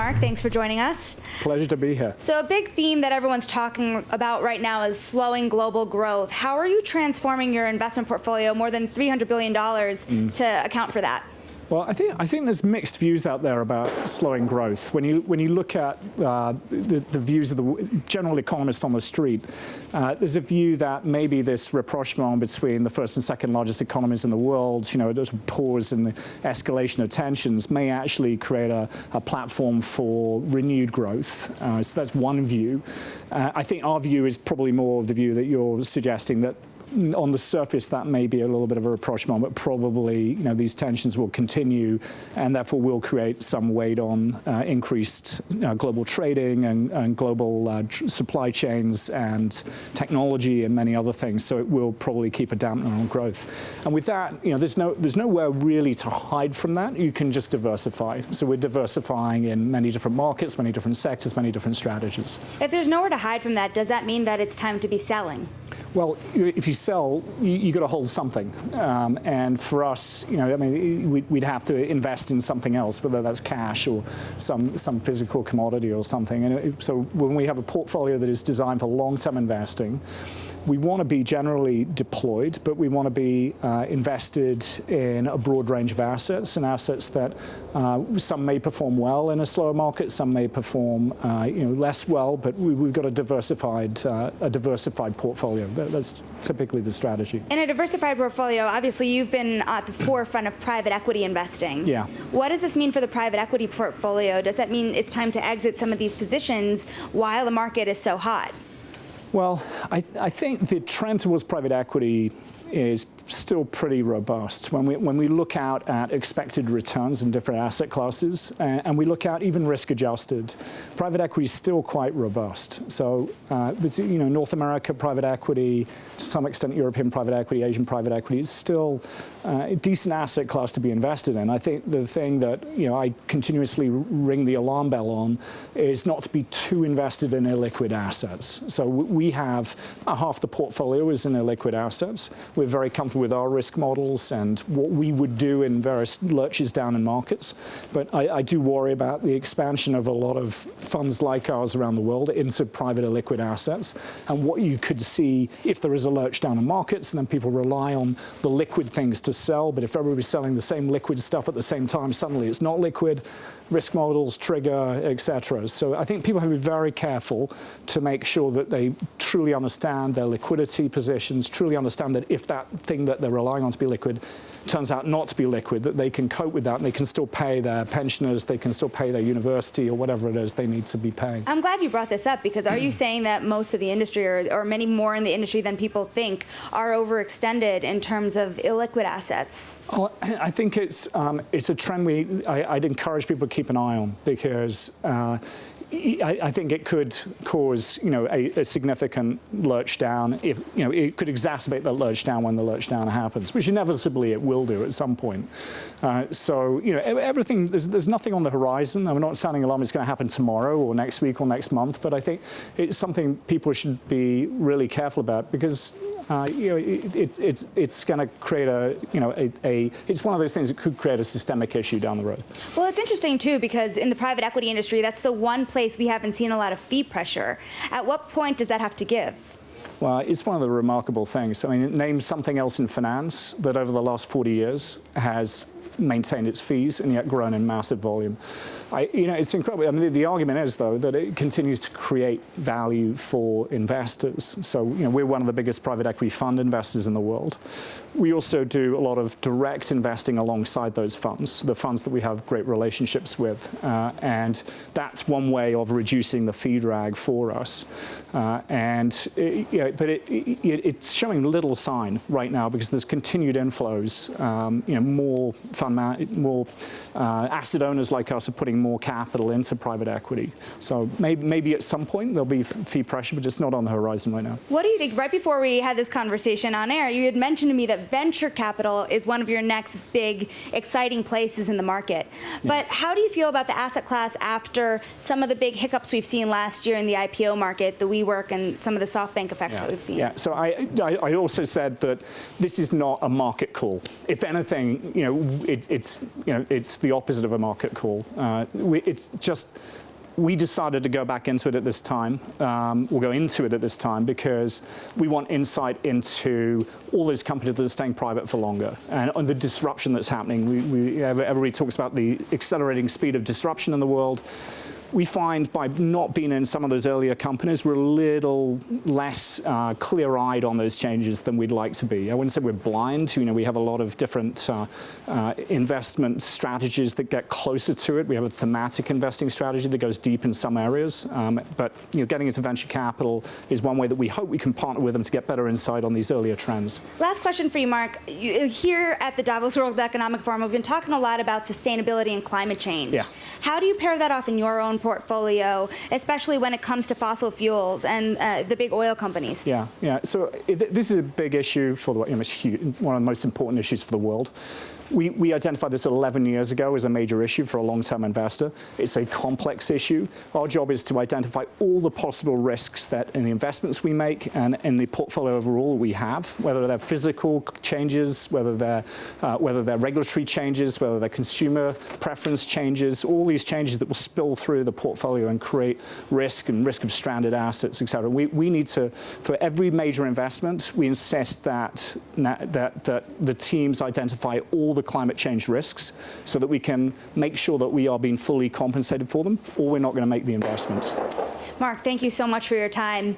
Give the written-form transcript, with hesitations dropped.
Mark. Thanks for joining us. Pleasure to be here. So a big theme that everyone's talking about right now is slowing global growth. How are you transforming your investment portfolio, more than $300 billion, to account for that? Well, I think there's mixed views out there about slowing growth. When you look at the views of the general economists on the street, there's a view that maybe this rapprochement between the first and second largest economies in the world, there's a pause in the escalation of tensions, may actually create a platform for renewed growth. So that's one view. I think our view is probably more of the view that you're suggesting, that on the surface, that may be a little bit of a rapprochement, but probably, these tensions will continue, and therefore will create some weight on increased global trading and global supply chains and technology and many other things. So it will probably keep a dampener on growth. And with that, there's nowhere really to hide from that. You can just diversify. So we're diversifying in many different markets, many different sectors, many different strategies. If there's nowhere to hide from that, does that mean that it's time to be selling? Well, if you sell, you got to hold something, and for us, we'd have to invest in something else, whether that's cash or some physical commodity or something. And so when we have a portfolio that is designed for long-term investing, we want to be generally deployed, but we want to be invested in a broad range of assets, and assets that some may perform well in a slower market, some may perform less well, but we've got a diversified portfolio. That's typically the strategy. In a diversified portfolio, obviously you've been at the forefront of private equity investing. Yeah. What does this mean for the private equity portfolio? Does that mean it's time to exit some of these positions while the market is so hot? Well, I think the trend towards private equity is still pretty robust. When we look out at expected returns in different asset classes, and we look out even risk-adjusted, private equity is still quite robust. So, North America private equity, to some extent European private equity, Asian private equity, is still a decent asset class to be invested in. I think the thing that I continuously ring the alarm bell on is not to be too invested in illiquid assets. So we have half the portfolio is in illiquid assets. We're very comfortable with our risk models and what we would do in various lurches down in markets. But I do worry about the expansion of a lot of funds like ours around the world into private illiquid assets, and what you could see if there is a lurch down in markets, and then people rely on the liquid things to sell. But if everybody's selling the same liquid stuff at the same time, suddenly it's not liquid. Risk models trigger, etc. So I think people have to be very careful to make sure that they truly understand their liquidity positions, truly understand that if that thing that they're relying on to be liquid turns out not to be liquid, that they can cope with that and they can still pay their pensioners, they can still pay their university or whatever it is they need to be paying. I'm glad you brought this up, because are you saying that most of the industry, or many more in the industry than people think, are overextended in terms of illiquid assets? Well, I think it's a trend I'd encourage people to keep an eye on, because I think it could cause, a significant lurch down. If it could exacerbate the lurch down when the lurch down happens, which inevitably it will do at some point. So everything, there's nothing on the horizon. I'm not sounding alarm it's going to happen tomorrow or next week or next month, but I think it's something people should be really careful about, because it's going to create it's one of those things that could create a systemic issue down the road. Well, it's interesting too, because in the private equity industry, that's the one place we haven't seen a lot of fee pressure. At what point does that have to give? Well, it's one of the remarkable things. I mean, name something else in finance that over the last 40 years has maintained its fees and yet grown in massive volume. It's incredible. I mean, the argument is, though, that it continues to create value for investors. So, we're one of the biggest private equity fund investors in the world. We also do a lot of direct investing alongside those funds, the funds that we have great relationships with. And that's one way of reducing the fee drag for us. But it's showing little sign right now, because there's continued inflows. More asset owners like us are putting more capital into private equity. So maybe at some point there'll be fee pressure, but it's not on the horizon right now. What do you think? Right before we had this conversation on air, you had mentioned to me that venture capital is one of your next big, exciting places in the market. Yeah. But how do you feel about the asset class after some of the big hiccups we've seen last year in the IPO market, the WeWork and some of the SoftBank effects that we've seen. Yeah, so I also said that this is not a market call. If anything, it's the opposite of a market call. We decided to go back into it at this time. We'll go into it at this time because we want insight into all those companies that are staying private for longer and on the disruption that's happening. Everybody talks about the accelerating speed of disruption in the world. We find by not being in some of those earlier companies, we're a little less clear-eyed on those changes than we'd like to be. I wouldn't say we're blind. We have a lot of different investment strategies that get closer to it. We have a thematic investing strategy that goes deep in some areas. But getting into venture capital is one way that we hope we can partner with them to get better insight on these earlier trends. Last question for you, Mark. Here at the Davos World Economic Forum, we've been talking a lot about sustainability and climate change. Yeah. How do you pair that off in your own portfolio, especially when it comes to fossil fuels and the big oil companies? Yeah. So this is a big issue for the world. It's huge, one of the most important issues for the world. We identified this 11 years ago as a major issue for a long-term investor. It's a complex issue. Our job is to identify all the possible risks that in the investments we make and in the portfolio overall we have, whether they're physical changes, whether they're regulatory changes, whether they're consumer preference changes, all these changes that will spill through the portfolio and create risk and risk of stranded assets, et cetera. We need to, for every major investment, we insist that the teams identify all the climate change risks so that we can make sure that we are being fully compensated for them, or we're not going to make the investment. Mark, thank you so much for your time.